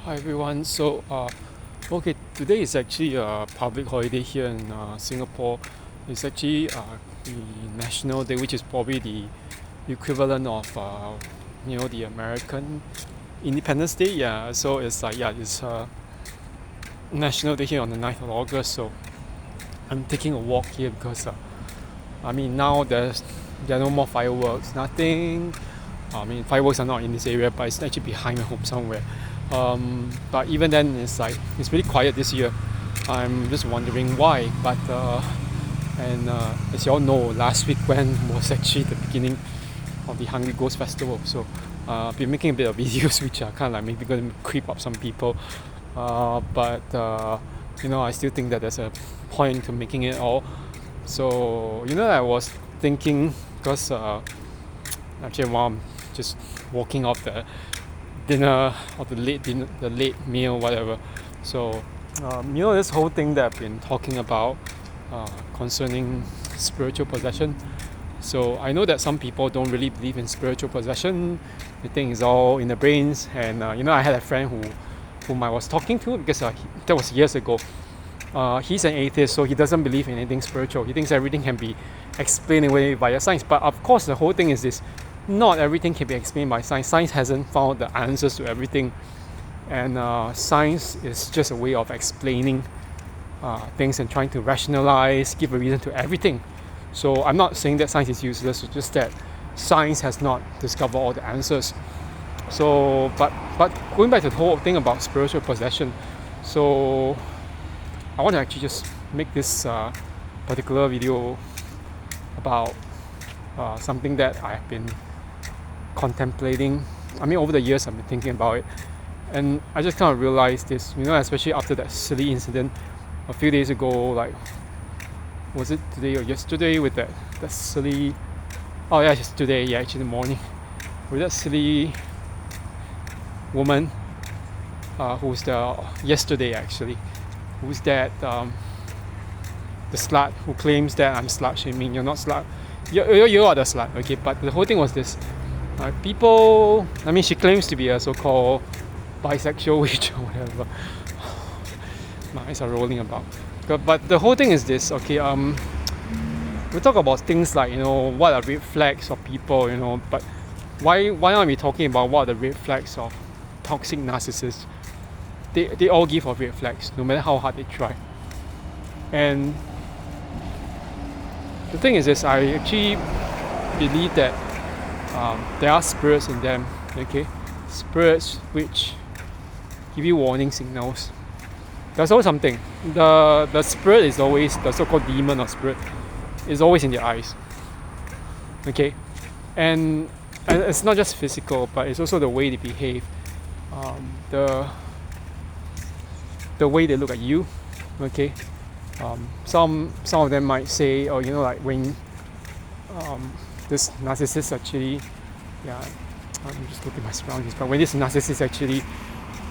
Hi everyone. Okay, today is actually a public holiday here in Singapore. It's actually the National Day, which is probably the equivalent of the American Independence Day. Yeah, so it's National Day here on the 9th of August. So I'm taking a walk here because now there are no more fireworks, nothing. Fireworks are not in this area, but it's actually behind my home somewhere. But even then, it's really quiet this year. I'm just wondering why. As you all know, last weekend was actually the beginning of the Hungry Ghost Festival. So I've been making a bit of videos which are kind of like maybe going to creep up some people. I still think that there's a point to making it all. So I was thinking because actually while I'm just walking off the dinner or the late meal, whatever. So this whole thing that I've been talking about concerning spiritual possession. So I know that some people don't really believe in spiritual possession. They think it's all in the brains. And I had a friend whom I was talking to because that was years ago. He's an atheist, so he doesn't believe in anything spiritual. He thinks everything can be explained away via science. But of course, the whole thing is this: not everything can be explained by science. Science hasn't found the answers to everything, and science is just a way of explaining things and trying to rationalize, give a reason to everything. So I'm not saying that science is useless. It's just that science has not discovered all the answers. So, but going back to the whole thing about spiritual possession, so I want to actually just make this particular video about something that I've been contemplating. Over the years I've been thinking about it, and I just kind of realized this, especially after that silly incident a few days ago. Like, was it today or yesterday with that silly? Oh yeah, just today. Yeah, actually in the morning with that silly woman who's yesterday actually, who's that the slut who claims that I'm slut shaming. You're not slut. You are the slut. Okay, but the whole thing was this. People, she claims to be a so-called bisexual witch or whatever. My eyes are rolling about. But the whole thing is this. Okay, we talk about things like what are red flags of people. But why aren't we talking about what are the red flags of toxic narcissists? They all give off red flags, no matter how hard they try. And the thing is this: I actually believe that there are spirits in them. Okay, spirits which give you warning signals. There's always something. The spirit is always, the so-called demon or spirit is always in their eyes. Okay, and it's not just physical, but it's also the way they behave, the way they look at you. Okay, some of them might say, like when this narcissist actually, yeah, I'm just looking at my surroundings, but when this narcissist actually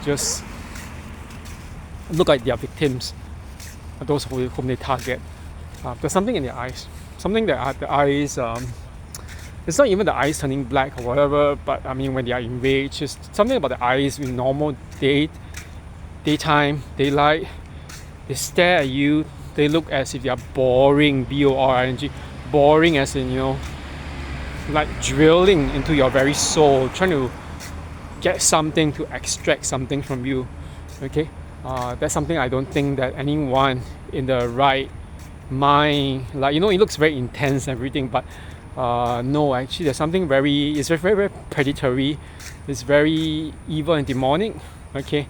just look at their victims, those whom they target, there's something in their eyes, something that the eyes, it's not even the eyes turning black or whatever, but when they are enraged, it's something about the eyes in normal daytime, daylight, they stare at you, they look as if they are boring, B-O-R-I-N-G, boring as in, like drilling into your very soul, trying to get something, to extract something from you. Okay, that's something I don't think that anyone in the right mind, like, it looks very intense and everything, but no, actually there's something it's very, very predatory, it's very evil and demonic. Okay,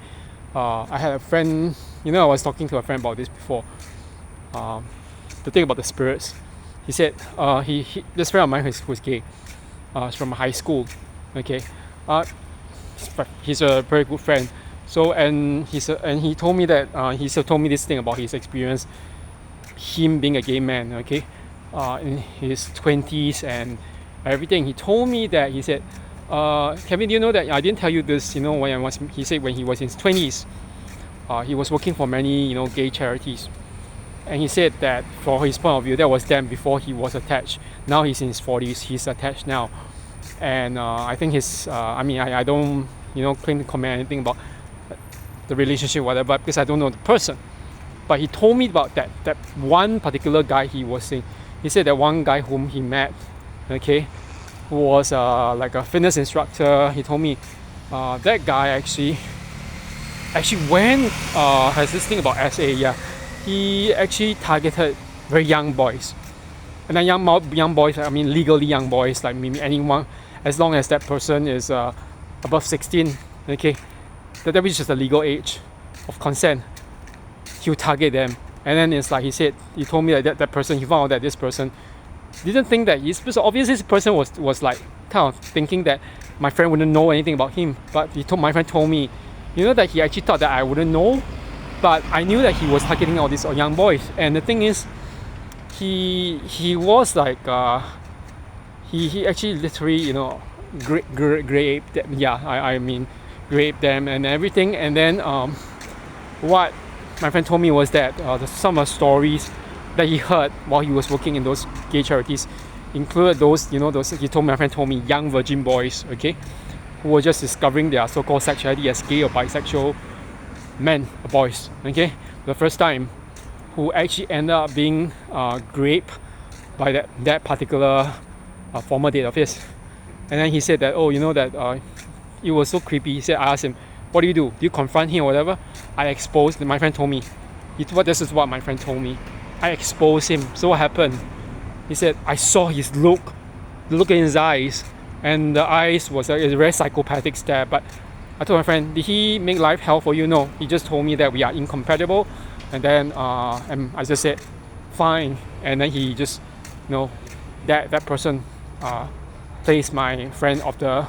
I had a friend, I was talking to a friend about this before, the thing about the spirits. He said this friend of mine who's gay, from high school. Okay, he's a very good friend. So and he told me that he told me this thing about his experience, him being a gay man. Okay, in his 20s and everything. He told me that, he said, Kevin, do you know that I didn't tell you this? He said when he was in his 20s, he was working for many gay charities. And he said that for his point of view, that was then before he was attached. Now he's in his 40s, he's attached now. And I think I don't claim to comment anything about the relationship, whatever, because I don't know the person. But he told me about that one particular guy he was saying. He said that one guy whom he met, okay, who was like a fitness instructor. He told me that guy actually went has this thing about SA. Yeah, he actually targeted very young boys, and then young boys, I mean legally young boys, like maybe anyone, as long as that person is above 16. Okay, that which is the legal age of consent. He'll target them, and then it's like he told me that person, he found out that this person didn't think that so obviously this person was like kind of thinking that my friend wouldn't know anything about him, but my friend told me, that he actually thought that I wouldn't know, but I knew that he was targeting all these young boys. And the thing is, he was like he actually literally raped them. Yeah, I mean raped them and everything. And then what my friend told me was that some of the stories that he heard while he was working in those gay charities included those my friend told me, young virgin boys, okay, who were just discovering their so-called sexuality as gay or bisexual men or boys, okay, the first time, who actually ended up being raped by that particular former date of his. And then he said that, it was so creepy. He said, I asked him, what do? Do you confront him or whatever? I exposed, my friend told me. This is what my friend told me. I exposed him. So what happened? He said, I saw his look in his eyes, and the eyes was a very psychopathic stare. But I told my friend, did he make life hell for you? No, he just told me that we are incompatible. And then and I just said, fine. And then he just, that person placed my friend off the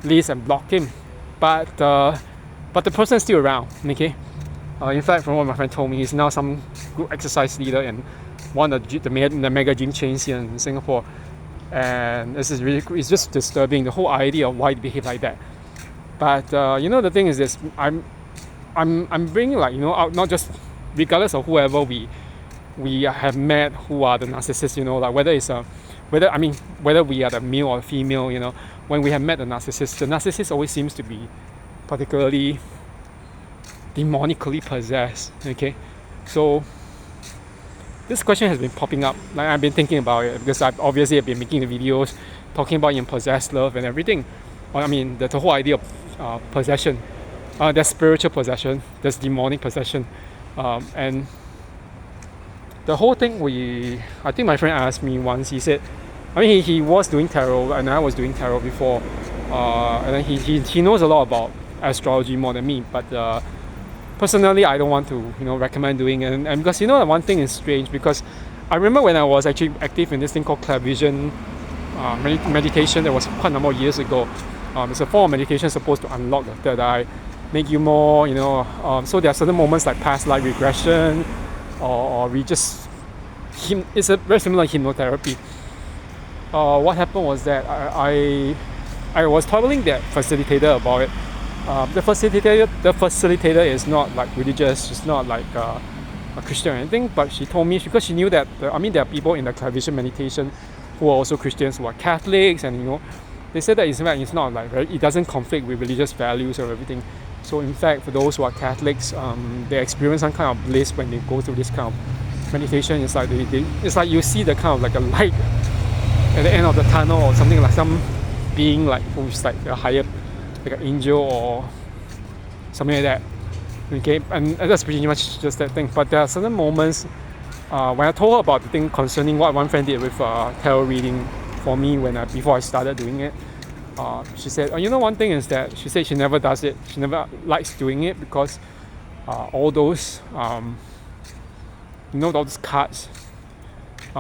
list and blocked him. But the person is still around, okay? In fact, from what my friend told me, he's now some group exercise leader in one of the mega gym chains here in Singapore. And this is it's just disturbing, the whole idea of why they behave like that. But the thing is this, I'm bringing out, not just regardless of whoever we have met who are the narcissists, like whether we are the male or female, when we have met the narcissist always seems to be particularly demonically possessed. Okay, so this question has been popping up. Like, I've been thinking about it because I've been making the videos talking about possessed love and everything. I mean, the whole idea of possession. There's spiritual possession, there's demonic possession, and the whole thing. I think my friend asked me once. He said, he was doing tarot and I was doing tarot before, and then he knows a lot about astrology more than me. But personally, I don't want to recommend doing it. And because one thing is strange, because I remember when I was actually active in this thing called clairvision meditation. That was quite a number of years ago. It's a form of meditation supposed to unlock the third eye, make you more, so there are certain moments like past life regression, or we just, it's a very similar hypnotherapy. What happened was that I was telling that facilitator about it. The facilitator is not like religious, she's not like a Christian or anything, but she told me, because she knew that there are people in the clairvision meditation who are also Christians, who are Catholics, and they said that it's not like it doesn't conflict with religious values or everything. So in fact, for those who are Catholics, they experience some kind of bliss when they go through this kind of meditation. It's like it's like you see the kind of like a light at the end of the tunnel, or something, like some being like who's like a higher, like an angel or something like that. Okay, and that's pretty much just that thing. But there are certain moments when I told her about the thing concerning what one friend did with tarot reading for me before I started doing it. She said, one thing is that she said she never does it. She never likes doing it because all those, all those cards.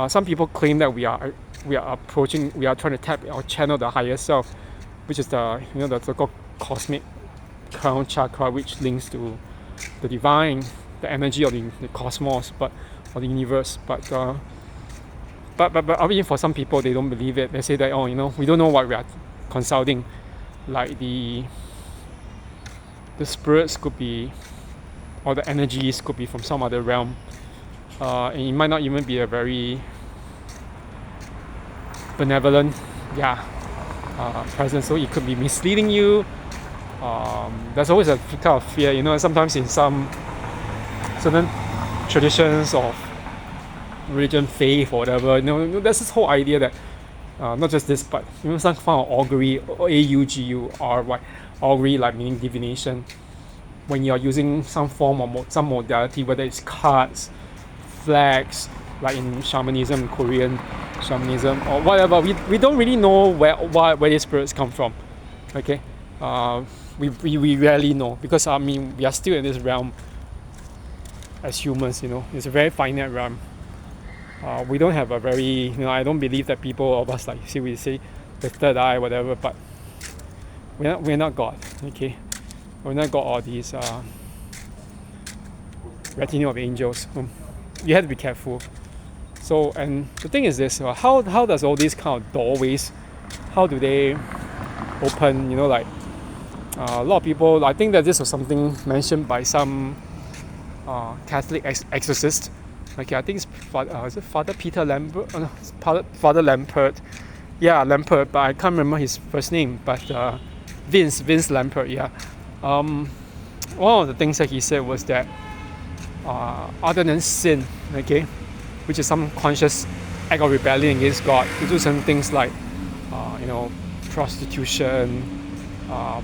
Some people claim that we are trying to tap or channel the higher self, which is the so-called cosmic crown chakra, which links to the divine, the energy of the cosmos, or the universe. But I mean, for some people, they don't believe it. They say that, we don't know what we are consulting. Like the spirits could be, or the energies could be from some other realm. And it might not even be a very benevolent, presence. So it could be misleading you. there's always a kind of fear, sometimes in some certain traditions of religion, faith, or whatever, there's this whole idea that not just this, but some form of augury, AUGURY, augury, like meaning divination. When you're using some form of some modality, whether it's cards, flags, like in shamanism, Korean shamanism, or whatever, we don't really know where these spirits come from. Okay, we rarely know, because we are still in this realm as humans. It's a very finite realm. We don't have a very, I don't believe that people of us, like we say the third eye, whatever, but we're not God. Okay, we're not God, all these retinue of angels. You have to be careful. So, and the thing is this: how does all these kind of doorways, how do they open? Like a lot of people. I think that this was something mentioned by some Catholic exorcist. Okay, I think it's Father Peter Lambert? No, Father Lampert. Yeah, Lampert, but I can't remember his first name. But Vince Lampert. Yeah. One of the things that he said was that other than sin, okay, which is some conscious act of rebellion against God, to do some things like prostitution, a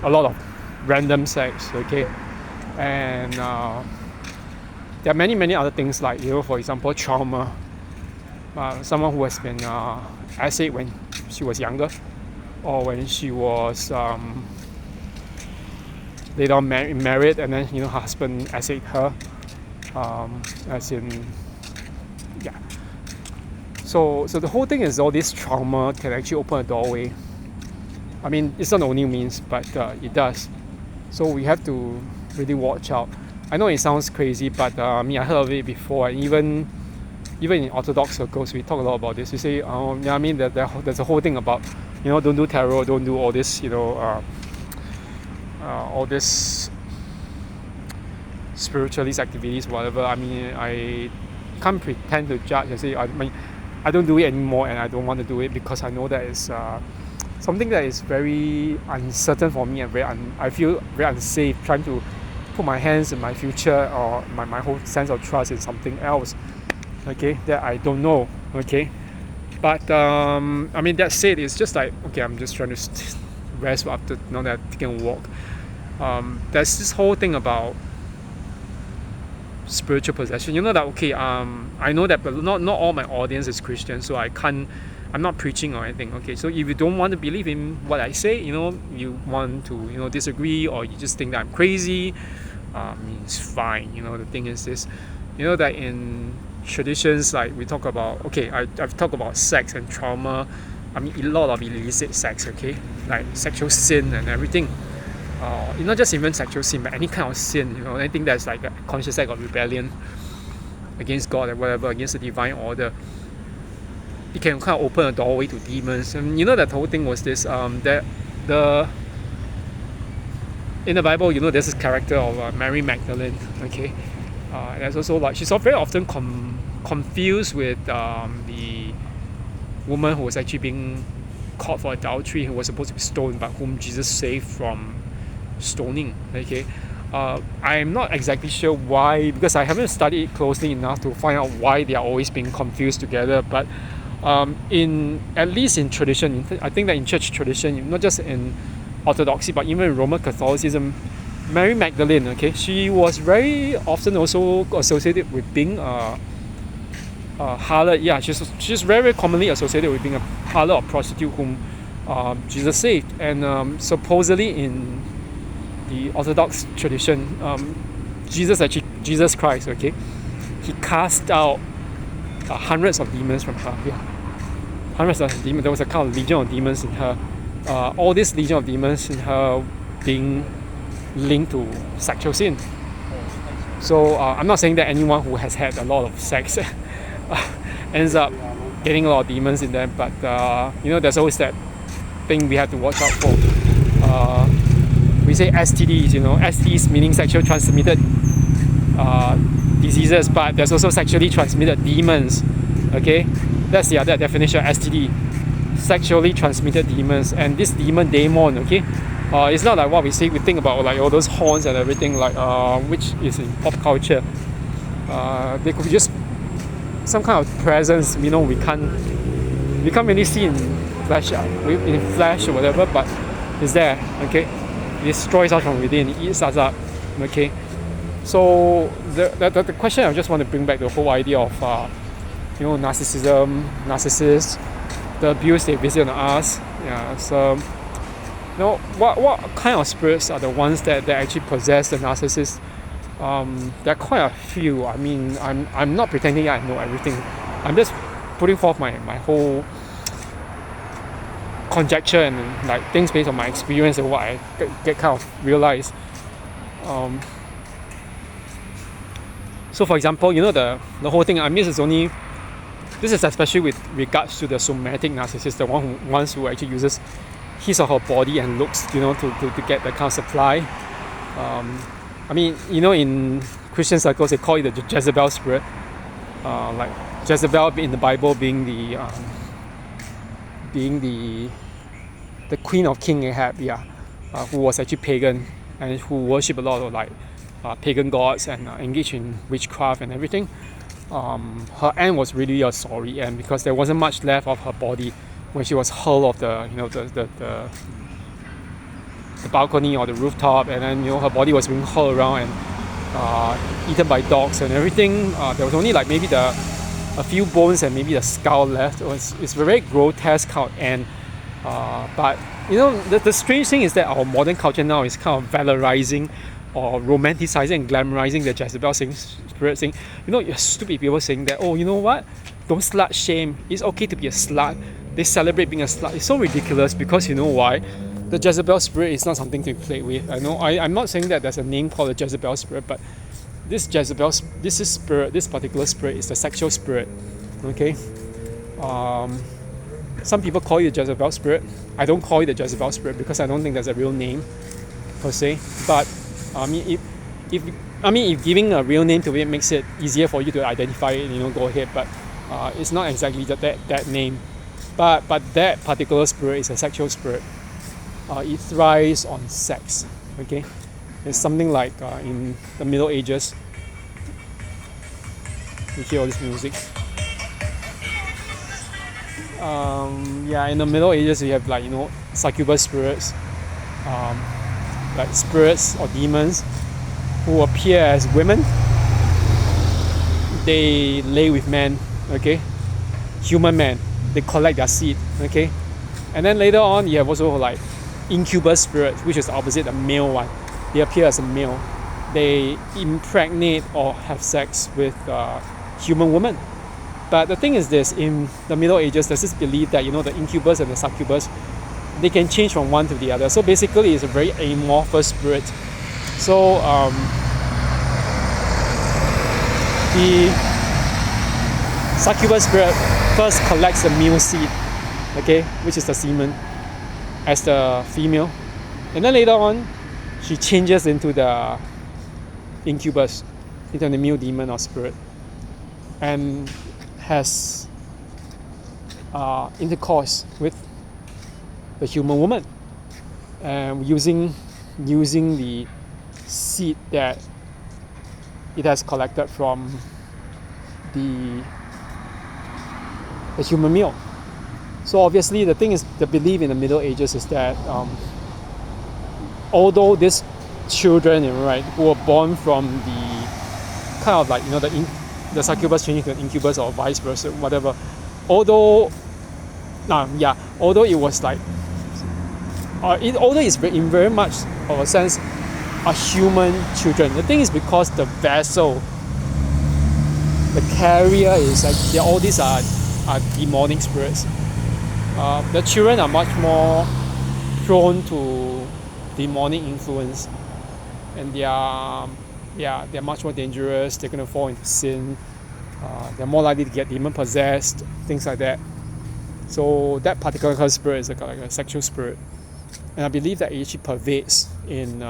lot of random sex, okay, and there are many other things, like for example, trauma. Someone who has been acid when she was younger, or when she was later on married, and then her husband acid her, as in, yeah. So the whole thing is, all this trauma can actually open a doorway. I mean, it's not the only means, but it does. So we have to really watch out. I know it sounds crazy, but I heard of it before, and even in Orthodox circles, we talk a lot about this. We say, there's a whole thing about, don't do tarot, don't do all this, all this spiritualist activities, whatever. I can't pretend to judge and say, I don't do it anymore, and I don't want to do it, because I know that it's something that is very uncertain for me, and I feel very unsafe trying to put my hands in my future, or my whole sense of trust in something else, okay, that I don't know, okay. But that said, it's just like, okay, I'm just trying to rest after that I've taken a walk. There's this whole thing about spiritual possession. That, okay, I know that, but not all my audience is Christian, so I'm not preaching or anything. Okay, so if you don't want to believe in what I say, you want to disagree, or you just think that I'm crazy, it's fine. The thing is this, that in traditions, like we talk about, okay, I've talked about sex and trauma. A lot of illicit sex, okay, like sexual sin and everything. Not just even sexual sin, but any kind of sin, anything that's like a conscious act of rebellion against God and whatever, against the divine order. It can kind of open a doorway to demons. And that whole thing was this, that in the Bible, there's this character of Mary Magdalene, okay. There's also, like, she's very often confused with the woman who was actually being caught for adultery, who was supposed to be stoned, but whom Jesus saved from stoning, okay. I'm not exactly sure why, because I haven't studied it closely enough to find out why they are always being confused together, but at least in tradition, I think that in church tradition, not just in Orthodoxy, but even in Roman Catholicism, Mary Magdalene, okay, she was very often also associated with being a harlot. Yeah, she's very commonly associated with being a harlot or prostitute whom Jesus saved. And supposedly in the Orthodox tradition, Jesus Christ, okay, he cast out hundreds of demons from her. Yeah, hundreds of demons. There was a kind of legion of demons in her. All this legion of demons in her being linked to sexual sin. So I'm not saying that anyone who has had a lot of sex ends up getting a lot of demons in them, but there's always that thing we have to watch out for. We say STDs, STDs meaning sexual transmitted diseases, but there's also sexually transmitted demons. Okay, that's the other definition of STD. sexually transmitted demons, and this daemon, okay, it's not like what we think about like all those horns and everything, like which is in pop culture. They could be just some kind of presence, we can't really see in flesh, or whatever, but it's there, okay. It destroys us from within, it eats us up, okay. So the question I just want to bring back the whole idea of narcissism, narcissists, the abuse they visit on us. Yeah, so what kind of spirits are the ones that actually possess the narcissist? There are quite a few. I mean, I'm not pretending I know everything. I'm just putting forth my whole conjecture and like things based on my experience and what I get kind of realize. So for example, the whole thing, I mean, this is especially with regards to the somatic narcissist, the ones who actually uses his or her body and looks, to get that kind of supply. I mean, in Christian circles, they call it the Jezebel spirit. Like Jezebel in the Bible being the queen of King Ahab, who was actually pagan and who worshipped a lot of like pagan gods and engaged in witchcraft and everything. Her end was really a sorry end because there wasn't much left of her body when she was hurled off the balcony or the rooftop, and then her body was being hurled around and eaten by dogs and everything. There was only like maybe a few bones and maybe the skull left. It's a very grotesque kind of end. But the strange thing is that our modern culture now is kind of valorizing or romanticizing and glamorizing the Jezebel spirit, saying, you're stupid people saying that, oh, you know what? Don't slut shame. It's okay to be a slut. They celebrate being a slut. It's so ridiculous because you know why? The Jezebel spirit is not something to play with. I know I'm not saying that there's a name called the Jezebel spirit, but this particular spirit is the sexual spirit. Okay? Some people call it the Jezebel spirit. I don't call it the Jezebel spirit because I don't think there's a real name per se. But if giving a real name to it makes it easier for you to identify it, go ahead. But it's not exactly that name. But that particular spirit is a sexual spirit. It thrives on sex. Okay, it's something like in the Middle Ages. You hear all this music. In the Middle Ages we have like succubus spirits, like spirits or demons who appear as women. They lay with men, okay, human men. They collect their seed, okay, and then later on you have also like incubus spirits, which is the opposite, the male one. They appear as a male. They impregnate or have sex with human women. But the thing is this, in the Middle Ages, there's this belief that the incubus and the succubus, they can change from one to the other. So basically, it's a very amorphous spirit. So the succubus spirit first collects the male seed, okay, which is the semen, as the female, and then later on, she changes into the incubus, into the male demon or spirit, and has intercourse with the human woman, and using the seed that it has collected from the human male. So obviously the thing is, the belief in the Middle Ages is that although these children, who were born from the kind of like the succubus changing to an incubus or vice versa, whatever. Although it was like, although it's in very much of a sense a human children. The thing is, because the vessel, the carrier is like, all these are demonic spirits. The children are much more prone to demonic influence, and they're much more dangerous. They're going to fall into sin. They're more likely to get demon possessed, things like that. So that particular spirit is like a sexual spirit, and I believe that it actually pervades in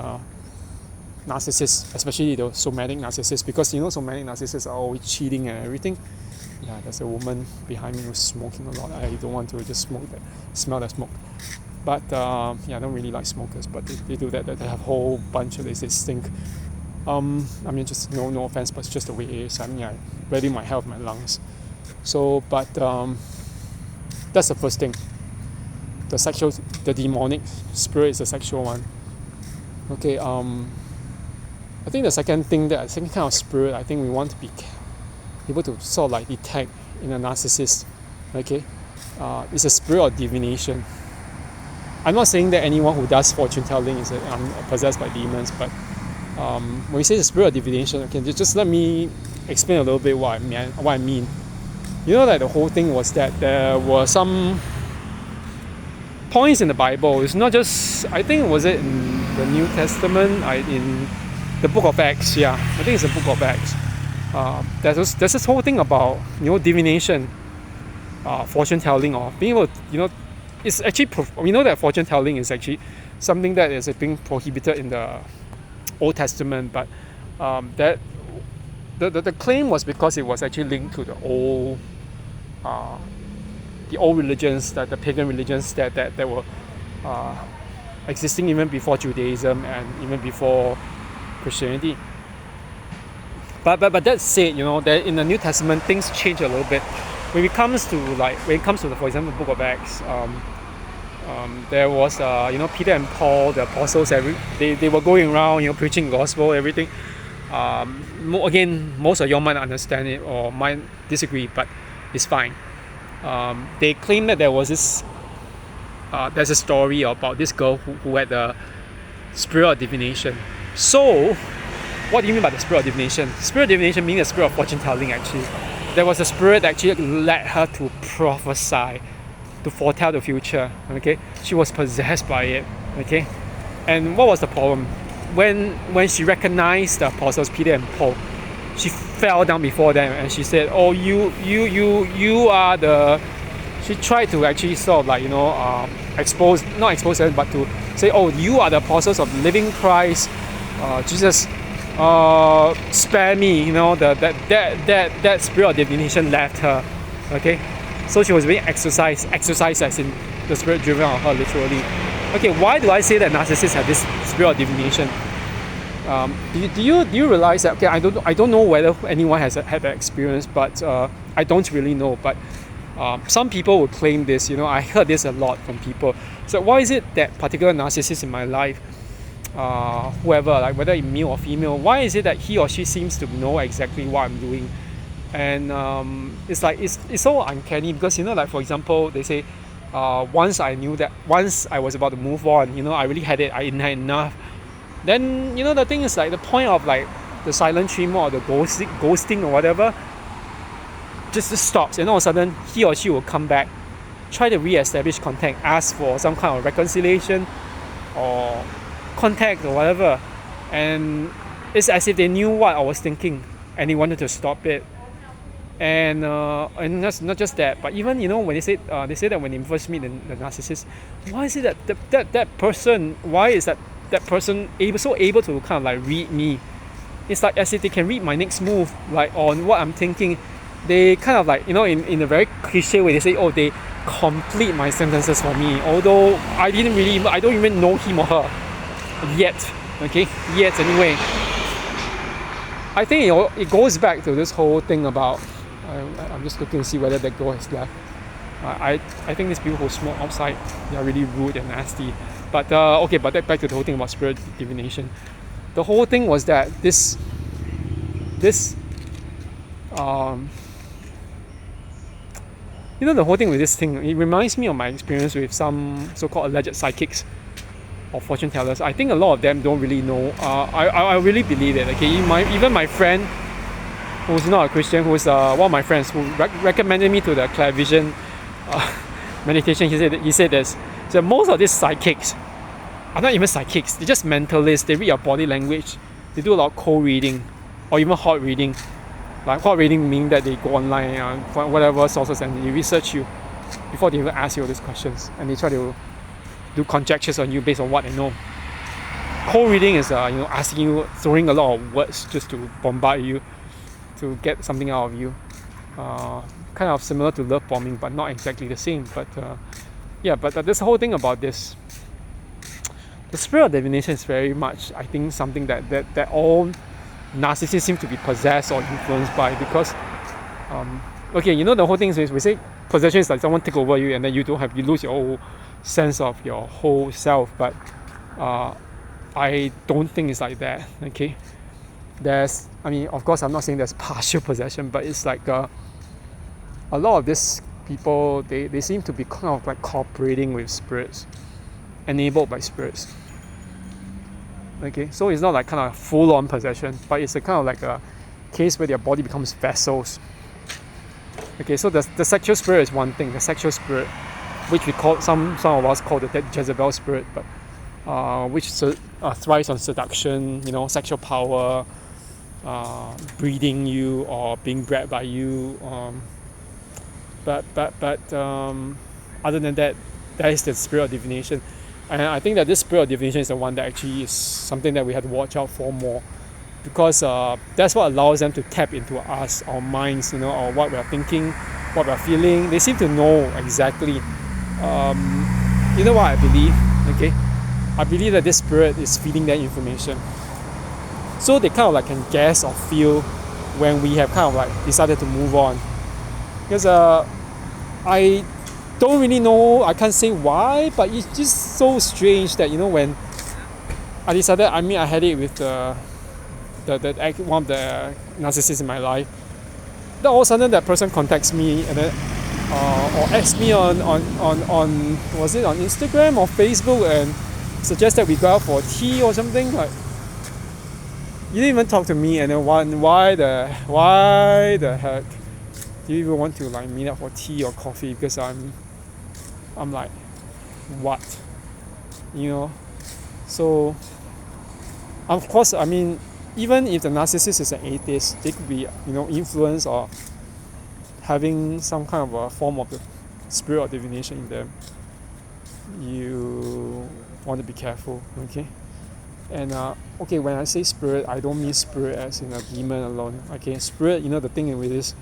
narcissists, especially the somatic narcissists, because somatic narcissists are always cheating and everything. Yeah, there's a woman behind me who's smoking a lot. I don't want to just smell the smoke. But I don't really like smokers, but they do that. They have a whole bunch of this stink. I mean, just no offense, but it's just the way it is. I mean, I value my health, my lungs. So, but that's the first thing. The demonic spirit is the sexual one. Okay. I think the second kind of spirit, I think we want to be able to sort of like detect in a narcissist. Okay, it's a spirit of divination. I'm not saying that anyone who does fortune telling is possessed by demons, but when we say the spirit of divination, okay, just let me explain a little bit what I mean. You know that the whole thing was that there were some points in the Bible. It's not just, I think, was it in the New Testament, in the book of Acts? Yeah, I think it's the book of Acts. There's this whole thing about, divination, fortune telling, or being able to, it's actually, we know that fortune telling is actually something that is being prohibited in the Old Testament, but that the claim was because it was actually linked to the old religions, that the pagan religions that were existing even before Judaism and even before Christianity. But that said, that in the New Testament things change a little bit. When it comes to for example, the book of Acts, there was Peter and Paul, the apostles. They were going around, preaching the gospel, everything. Again, most of you might understand it or might disagree, but it's fine. They claim that there was there's a story about this girl who had the spirit of divination. So, what do you mean by the spirit of divination? Spirit of divination means the spirit of fortune telling. Actually, there was a spirit that actually led her to prophesy, to foretell the future. Okay, she was possessed by it. Okay, and what was the problem? When she recognized the apostles Peter and Paul, she fell down before them and she said, "Oh, you are the." She tried to actually sort of like not expose them, but to say, "Oh, you are the apostles of the living Christ, Jesus. Spare me." That spirit of divination left her. Okay, so she was being exercised as in the spirit driven on her literally. Okay, why do I say that narcissists have this spirit of divination? Do you realize that? Okay, I don't know whether anyone has had that experience, but I don't really know. But some people would claim this. I heard this a lot from people. So why is it that particular narcissist in my life, whoever, like whether it's male or female, why is it that he or she seems to know exactly what I'm doing? And it's like it's so uncanny because like for example, they say once I was about to move on, I really had it, I had enough. Then the thing is like the point of like the silent treatment or the ghosting or whatever just stops, and all of a sudden he or she will come back, try to re-establish contact, ask for some kind of reconciliation or contact or whatever, and it's as if they knew what I was thinking and they wanted to stop it. And that's not just that, but even when they say that when they first meet the narcissist, why is it that person, why is that person able to kind of like read me? It's like as if they can read my next move, like on what I'm thinking. They kind of like in a very cliche way, they say, oh, they complete my sentences for me, although I don't even know him or her yet. Okay, yet anyway. I think it goes back to this whole thing about I'm just looking to see whether that girl has left. I think these people who smoke outside, they are really rude and nasty. But but back to the whole thing about spirit divination. The whole thing was that this the whole thing with this thing, it reminds me of my experience with some so-called alleged psychics or fortune tellers. I think a lot of them don't really know. I really believe it. Okay, even my friend, who's not a Christian, who's one of my friends who recommended me to the clairvision meditation, he said this. So most of these psychics are not even psychics. They're just mentalists. They read your body language. They do a lot of cold reading or even hot reading. Like hot reading meaning that they go online and find whatever sources and they research you before they even ask you all these questions, and they try to do conjectures on you based on what they know. Cold reading is asking you, throwing a lot of words just to bombard you, to get something out of you. kind of similar to love bombing, but not exactly the same. But this whole thing about this, the spirit of divination is very much, I think, something that all narcissists seem to be possessed or influenced by, because okay, the whole thing is, we say possession is like someone take over you and then you lose your whole sense of your whole self, but I don't think it's like that. Okay, of course I'm not saying there's partial possession, but it's like a lot of these people, they seem to be kind of like cooperating with spirits, enabled by spirits. Okay, so it's not like kind of full-on possession, but it's a kind of like a case where their body becomes vessels. Okay, so the sexual spirit is one thing, the sexual spirit, which we call, some of us call the Jezebel spirit, but which thrives on seduction, sexual power, breeding you or being bred by you. But other than that, that is the spirit of divination. And I think that this spirit of divination is the one that actually is something that we have to watch out for more, because that's what allows them to tap into us, our minds, or what we're thinking, what we're feeling. They seem to know exactly. You know what I believe? Okay, I believe that this spirit is feeding that information, so they kind of like can guess or feel when we have kind of like decided to move on. Because I don't really know, I can't say why, but it's just so strange that when I decided, I had it with one of the narcissists in my life. Then all of a sudden that person contacts me and then or asks me on was it on Instagram or Facebook and suggests that we go out for tea or something. Like, you didn't even talk to me, and then why the heck do you even want to like meet up for tea or coffee? Because I'm like, what? So of course, even if the narcissist is an atheist, they could be influenced or having some kind of a form of the spirit of divination in them. You want to be careful, okay? And okay, when I say spirit, I don't mean spirit as in a demon alone. Okay, spirit, the thing with this,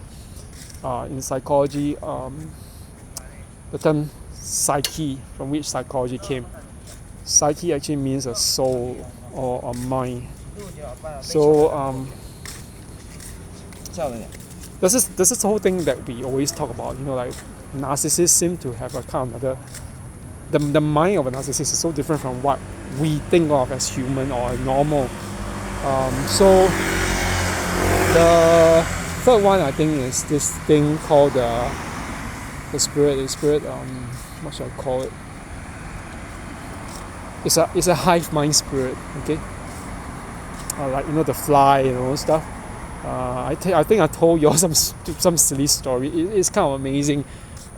in psychology, the term psyche, from which psychology came. Psyche actually means a soul or a mind. So this is the whole thing that we always talk about. Like narcissists seem to have a kind of the mind of a narcissist is so different from what we think of as human or normal. So the third one, I think, is this thing called the spirit. The spirit, what should I call it? It's a hive mind spirit. Okay. Like the fly, stuff. I think I told you all some silly story. It's kind of amazing.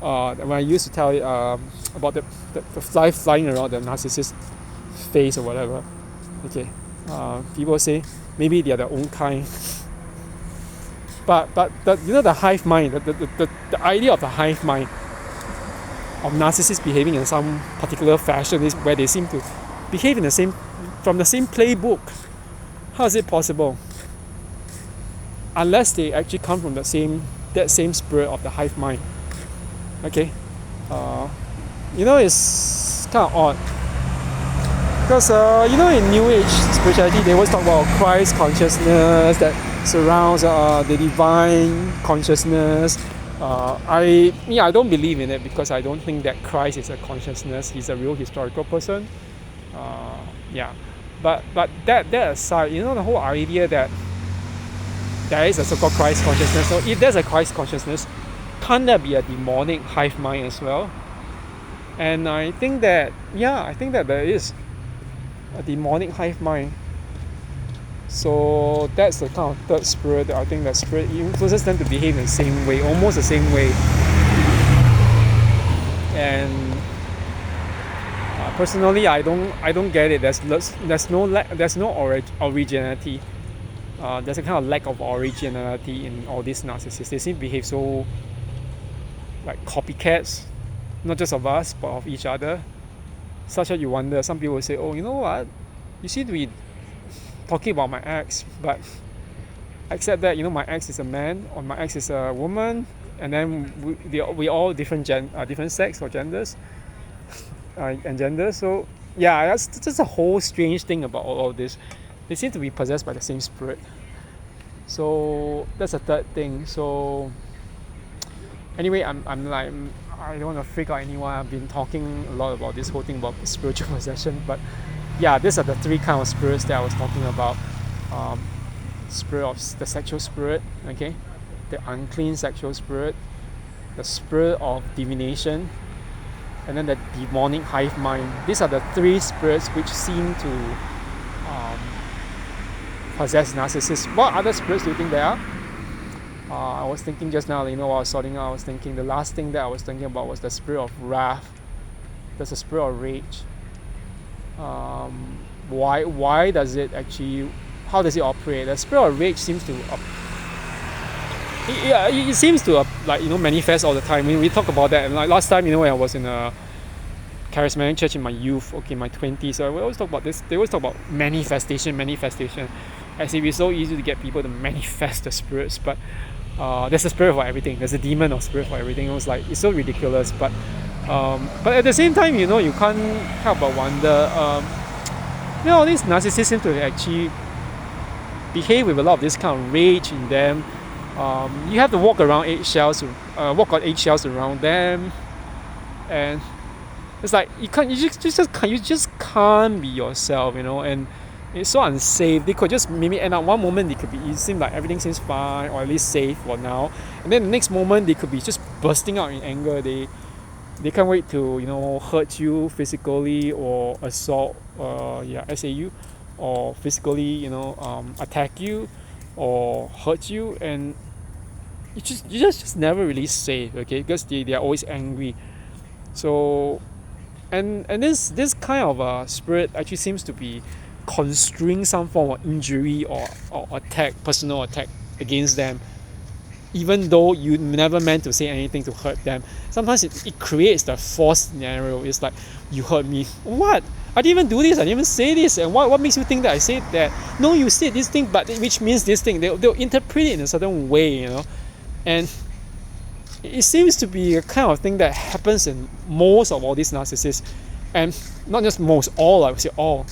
When I used to tell it about the fly flying around the narcissist face or whatever. Okay, people say maybe they are their own kind. But the hive mind, the idea of the hive mind of narcissists behaving in some particular fashion is where they seem to behave from the same playbook. How is it possible? Unless they actually come from that same spirit of the hive mind. Okay, it's kind of odd because in New Age spirituality they always talk about Christ consciousness that surrounds the divine consciousness. I don't believe in it because I don't think that Christ is a consciousness. He's a real historical person. But that aside, the whole idea that there is a so-called Christ consciousness. So if there's a Christ consciousness, can't there be a demonic hive mind as well? And I think that there is a demonic hive mind. So that's the kind of third spirit that I think that spirit influences them to behave in the same way, almost the same way. And personally, I don't get it. There's no originality. There's a kind of lack of originality in all these narcissists. They seem to behave so like copycats, not just of us, but of each other. Such that you wonder, some people will say, oh, you know what? You seem to be talking about my ex, but accept that, my ex is a man or my ex is a woman, and then we all different different sex or genders, and gender. So yeah, that's a whole strange thing about all of this. They seem to be possessed by the same spirit. So that's a third thing. So anyway, I'm like, I don't want to freak out anyone. I've been talking a lot about this whole thing about spiritual possession, but yeah, these are the three kind of spirits that I was talking about. Spirit of the sexual spirit, okay, the unclean sexual spirit, the spirit of divination, and then the demonic hive mind. These are the three spirits which seem to possess narcissists. What other spirits do you think there are? I was thinking just now, while I was sorting out, I was thinking the last thing that I was thinking about was the spirit of wrath. There's a spirit of rage. Why does it actually, how does it operate? The spirit of rage seems to it seems to manifest all the time. We talk about that, and like last time, when I was in a charismatic church in my youth, my 20s, so we always talk about this. They always talk about manifestation, as if it's so easy to get people to manifest the spirits, but there's a spirit for everything. There's a demon or spirit for everything. It was like, it's so ridiculous, but at the same time, you can't help but wonder, these narcissists seem to actually behave with a lot of this kind of rage in them. You have to walk on eggshells around them, and it's like you just can't be yourself, and it's so unsafe. They could just maybe end up one moment it seems like everything seems fine, or at least safe for now, and then the next moment they could be just bursting out in anger. They can't wait to hurt you physically or assault, SAU, or physically attack you or hurt you, and you just never really safe, okay, because they are always angry. So and this kind of spirit actually seems to be construing some form of injury or personal attack against them, even though you never meant to say anything to hurt them. Sometimes it creates the false scenario. It's like, you hurt me. What? I didn't even do this. I didn't even say this. And what makes you think that I said that? No, you said this thing, but which means this thing. They'll interpret it in a certain way, And it seems to be a kind of thing that happens in most of all these narcissists. And not just most, all, I would say all.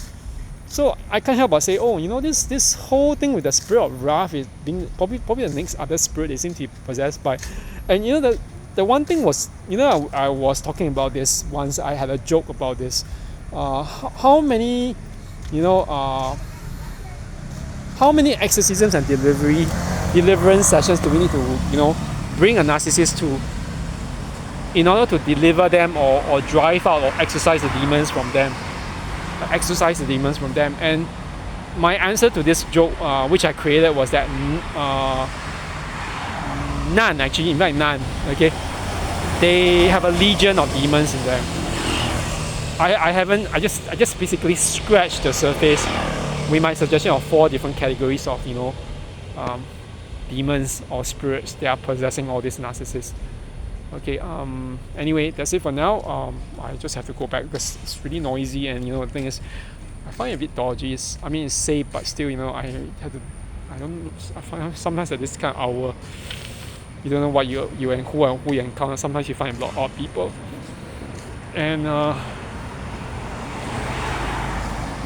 So I can't help but say, this whole thing with the spirit of wrath is being probably the next other spirit they seem to be possessed by. And the one thing was, I was talking about this once. I had a joke about this. How many exorcisms and deliverance sessions do we need to bring a narcissist to in order to deliver them or drive out or exorcise the demons from them? And my answer to this joke, which I created, was that none, actually. In fact, none. Okay, they have a legion of demons in them. I just basically scratched the surface with my suggestion of 4 different categories of demons or spirits that are possessing all these narcissists. Okay, anyway, that's it for now. I just have to go back because it's really noisy, and the thing is, I find it a bit dodgy. It's safe, but still, I find sometimes at this kind of hour, you don't know what you and who you encounter. Sometimes you find a lot of odd people, and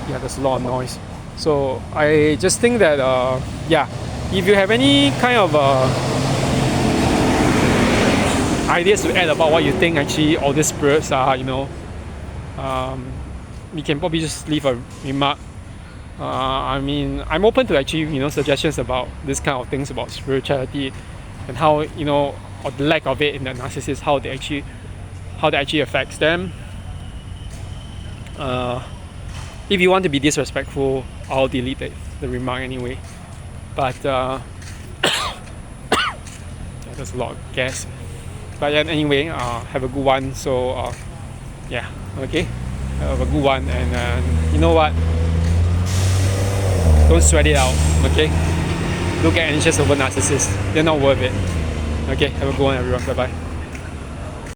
there's a lot of noise. So I just think that if you have any kind of ideas to add about what you think actually all these spirits are, you can probably just leave a remark. I'm open to actually suggestions about this kind of things about spirituality and how or the lack of it in the narcissist, how that actually affects them. If you want to be disrespectful, I'll delete the remark anyway. But there's a lot of gas. But anyway, have a good one. So okay, have a good one, and you know what? Don't sweat it out. Okay, don't get anxious over narcissists. They're not worth it. Okay, have a good one, everyone. Bye bye.